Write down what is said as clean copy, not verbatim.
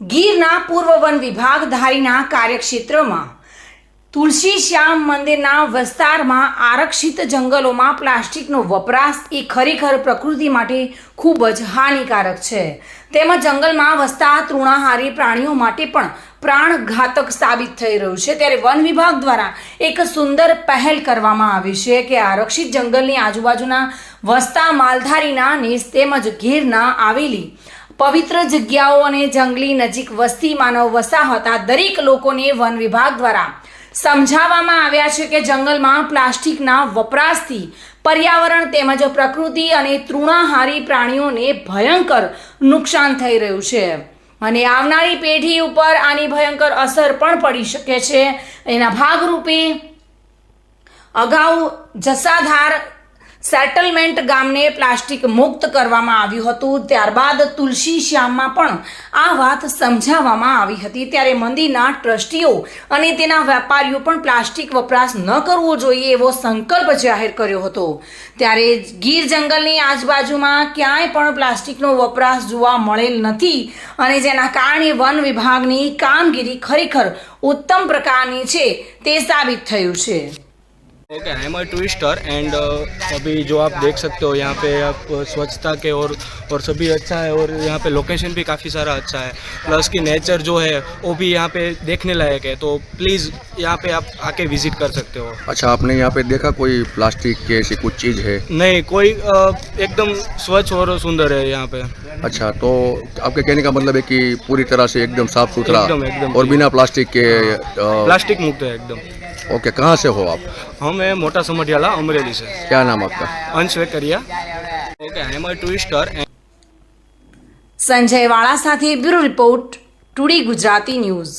ગીરના પૂર્વ વન વિભાગ ધારીના કાર્યક્ષેત્રમાં તુલસી શ્યામ મંદિરના વિસ્તારમાં આરક્ષિત જંગલોમાં પ્લાસ્ટિકનો વપરાશ એ ખરેખર પ્રકૃતિ માટે ખૂબ જ હાનિકારક છે. તેમજ જંગલમાં વસતા તૃણાહારી પ્રાણીઓ માટે પણ પ્રાણઘાતક સાબિત થઈ રહ્યું છે. ત્યારે વન વિભાગ દ્વારા એક સુંદર પહેલ કરવામાં આવી છે કે આરક્ષિત જંગલની આજુબાજુના વસતા માલધારીના નેસ તેમજ ગીરના આવેલી પવિત્ર જગ્યાઓ અને જંગલી નજીક વસતી માનવ વસાહત આ દરેક લોકોને વન વિભાગ દ્વારા સમજાવવામાં આવ્યા છે કે જંગલમાં પ્લાસ્ટિકના વપરાશથી પર્યાવરણ તેમજ પ્રકૃતિ અને તૃણાહારી પ્રાણીઓને ભયંકર નુકસાન થઈ રહ્યું છે અને આવનારી પેઢી ઉપર આની ભયંકર અસર પણ પડી શકે છે. એના ભાગરૂપે અગાઉ જસાધાર સેટલમેન્ટ ગામને પ્લાસ્ટિક મુક્ત કરવામાં આવ્યું હતું. ત્યારબાદ તુલસી શ્યામમાં પણ આ વાત સમજાવવામાં આવી હતી. ત્યારે મંદિરના ટ્રસ્ટીઓ અને તેના વેપારીઓ પણ પ્લાસ્ટિક વપરાશ ન કરવો જોઈએ એવો સંકલ્પ જાહેર કર્યો હતો. ત્યારે ગીર જંગલની આજુબાજુમાં ક્યાંય પણ પ્લાસ્ટિકનો વપરાશ જોવા મળેલ નથી અને જેના કારણે વન વિભાગની કામગીરી ખરેખર ઉત્તમ પ્રકારની છે તે સાબિત થયું છે. Okay, I am a tourister and अभी जो आप देख सकते हो यहाँ पे आप स्वच्छता के और सभी अच्छा है और यहाँ पे लोकेशन भी काफ़ी सारा अच्छा है, प्लस की नेचर जो है वो भी यहाँ पे देखने लायक है. तो प्लीज़ यहाँ पे आप आके विजिट कर सकते हो. अच्छा, आपने यहाँ पे देखा कोई प्लास्टिक के ऐसी कुछ चीज़ है? नहीं, कोई एकदम स्वच्छ और सुंदर है यहाँ पे. अच्छा, तो आपके कहने का मतलब है कि पूरी तरह से एकदम साफ सुथरा एकदम और बिना प्लास्टिक के प्लास्टिक मुक्त है एकदम. ओके, कहाँ से हो आप? हम है मोटा समटियाला, अमरेली से. क्या नाम आपका? Ansh Vekaria. Okay, I am a tourister. Sanjay Vala સાથે bureau report, today Gujarati news.